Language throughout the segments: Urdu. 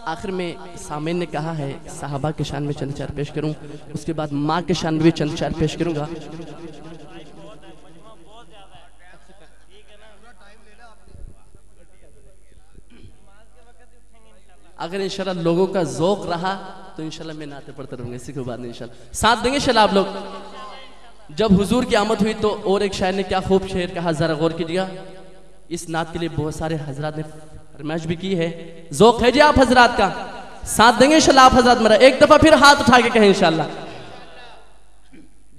آخر میں سامعین نے کہا ہے صحابہ کے شان میں چند اشعار پیش کروں، اس کے بعد ماں کے شان میں بھی چند اشعار پیش کروں گا۔ اگر انشاءاللہ لوگوں کا ذوق رہا تو انشاءاللہ میں نعتیں پڑھتا رہوں گا، اسی کے بعد انشاءاللہ ساتھ دیں گے انشاءاللہ آپ لوگ۔ جب حضور کی آمد ہوئی تو اور ایک شاعر نے کیا خوب شعر کہا، ذرا غور کیجیے۔ اس نعت کے لیے بہت سارے حضرات نے فرمائش بھی کی ہے، ذوق ہے جی آپ حضرات کا، ساتھ دیں گے انشاءاللہ آپ حضرات میرا، ایک دفعہ پھر ہاتھ اٹھا کے کہیں انشاءاللہ۔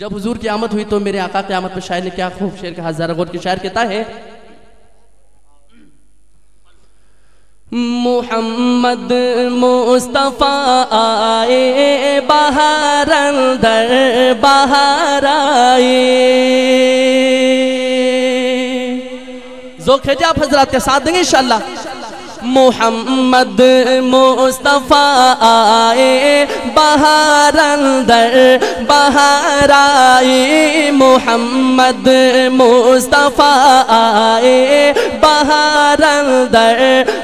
جب حضور کی آمد ہوئی تو میرے آقا قیامت پر شاعر نے کیا خوب شعر کہا، ذرا غور کی شاعر کہتا ہے، محمد مصطفیٰ آئے بہار اندر بہار آئے۔ ذوق ہے جی آپ حضرات کے ساتھ دیں گے انشاءاللہ۔ محمد مصطفیٰ آئے بہار اندر بہار آئے، محمد مصطفیٰ آئے بہار اندر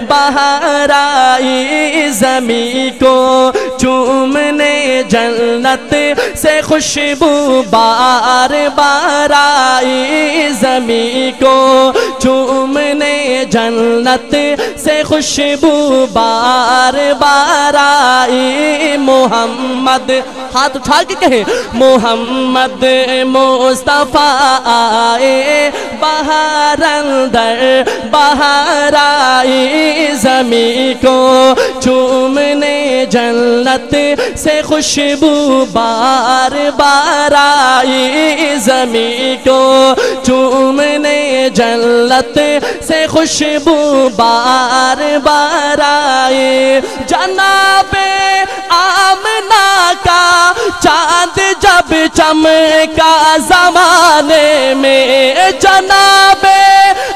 بہار آئے، زمین کو چومنے جنت سے خوشبو بار بار آئی، زمین کو چومنے جنت سے خوشبو بار بار آئی، محمد ہاتھ اٹھا کے کہیں، محمد مصطفیٰ آئے بہار اندر بہار آئی، زمین کو چومنے جنت سے خوشبو بار بار آئی، زمین کو چومنے جنت سے خوشبو بار بار آئی، جناب آمنہ کا چاند جب چمکا زمانے میں، جناب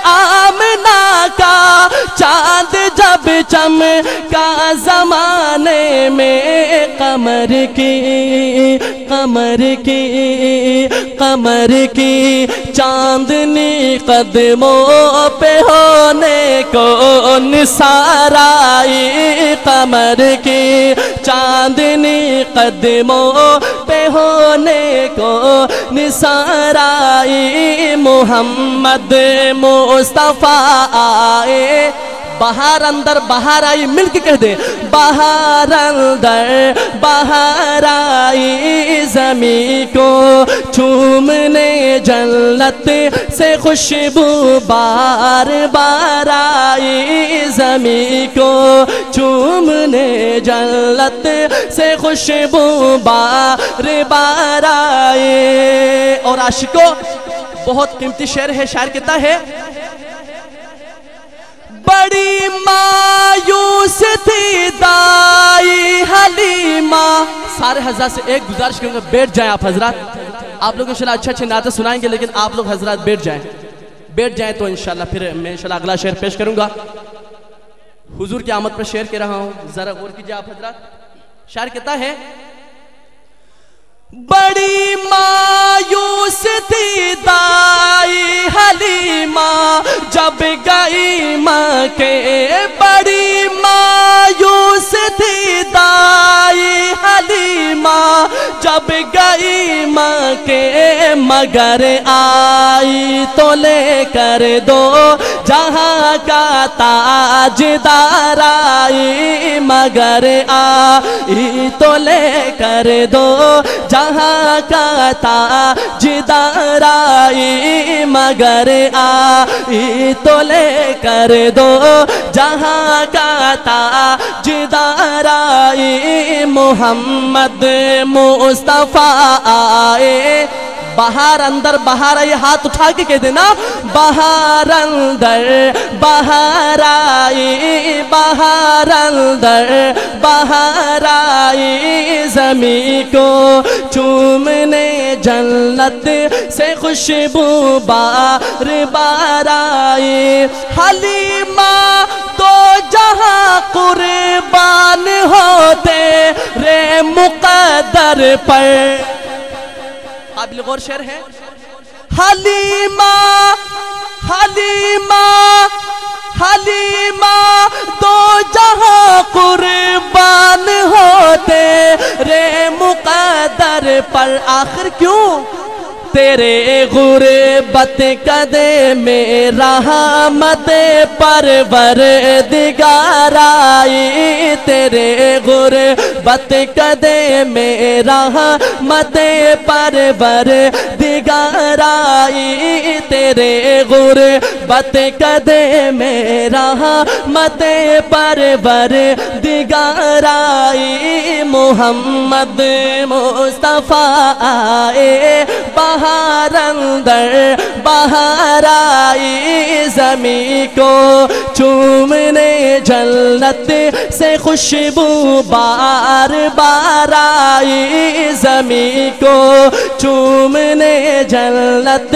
آمنہ کا چاند جب چمکا زمانے میں، قمر کی چاندنی قدموں پہ ہونے کو نثار آئی، قمر کی چاندنی قدموں پہ ہونے کو نثار آئی، محمد مصطفیٰ آئے بہار اندر بہار آئی، مل کے کہہ دے، بہار اندر بہار آئی، زمین کو چومنے جنت سے خوشبو بار بار آئی، زمین کو چومنے جنت سے خوشبو بار بار آئی۔ اور عاشقوں بہت قیمتی شعر ہے، شاعر کہتا ہے، بڑی مایوس تھی دائی حلیمہ۔ سارے حضرات سے ایک گزارش کروں گا، بیٹھ جائیں آپ حضرات، آپ لوگ انشاءاللہ اچھا اچھے نعتیں سنائیں گے، لیکن آپ لوگ حضرات بیٹھ جائیں تو انشاءاللہ پھر میں انشاءاللہ اگلا شعر پیش کروں گا۔ حضور کی آمد پر شعر کہہ رہا ہوں، ذرا غور کیجئے آپ حضرات۔ شاعر کہتا ہے، بڑی مایوس تھی دائی حلیمہ جب گئی مکے، بڑی مایوس تھی دائی حلیمہ جب گئی مکے، مگر آئی تو لے کر دو جہاں کا تاجدار آئی، مگر آئی تو لے کر دو جہاں کا تاجدار آئی، مگر آئی تو لے کر دو جہاں کا تاجدار آئی، محمد مصطفیٰ آئے بہار اندر بہار آئی، ہاتھ اٹھا کے کہہ دینا، بہار اندر بہار آئی، بہار اندر بہار آئی، زمین کو چومنے جنت سے خوشبو بار بار آئی، حلیمہ تو جہاں قربان ہوتے رے مقدر پر۔ قابل غور شعر ہے، حلیمہ حلیمہ حلیمہ دو جہاں قربان پر آخر کیوں تیرے غربت قدے میں رحمت پروردگار آئی تیرے غربت قدے میں رحمت پروردگار آئی تیرے غربت قدے میں رحمت پروردگار آئی محمد مصطفیٰ آئے بہار اندر بہار آئی زمین کو چومنے جنت سے خوشبو بار بار آئی زمین کو چومنے جنت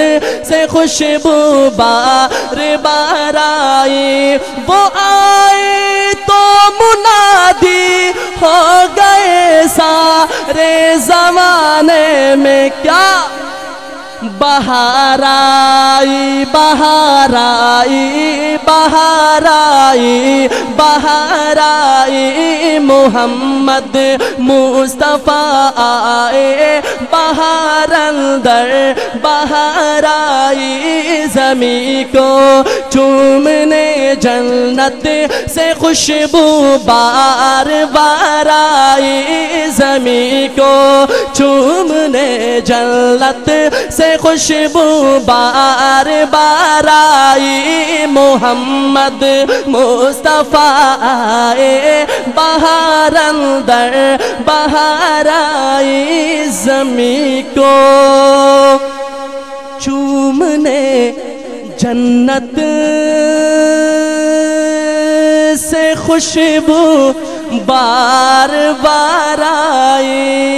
سے خوشبو بار بار آئی وہ آئی تو منادی ہو گئے سارے زمانے میں کیا بہار آئی بہار آئی بہار آئی بہار آئی محمد مصطفیٰ آئے بہار اندر بہار آئی زمین کو چومنے جنت سے خوشبو بار بار آئی زمین کو چومنے جنت سے خوشبو بار بار آئی محمد مصطفیٰ آئے بہار اندر بہار آئی زمین کو چومنے جنت سے خوشبو بار بار آئی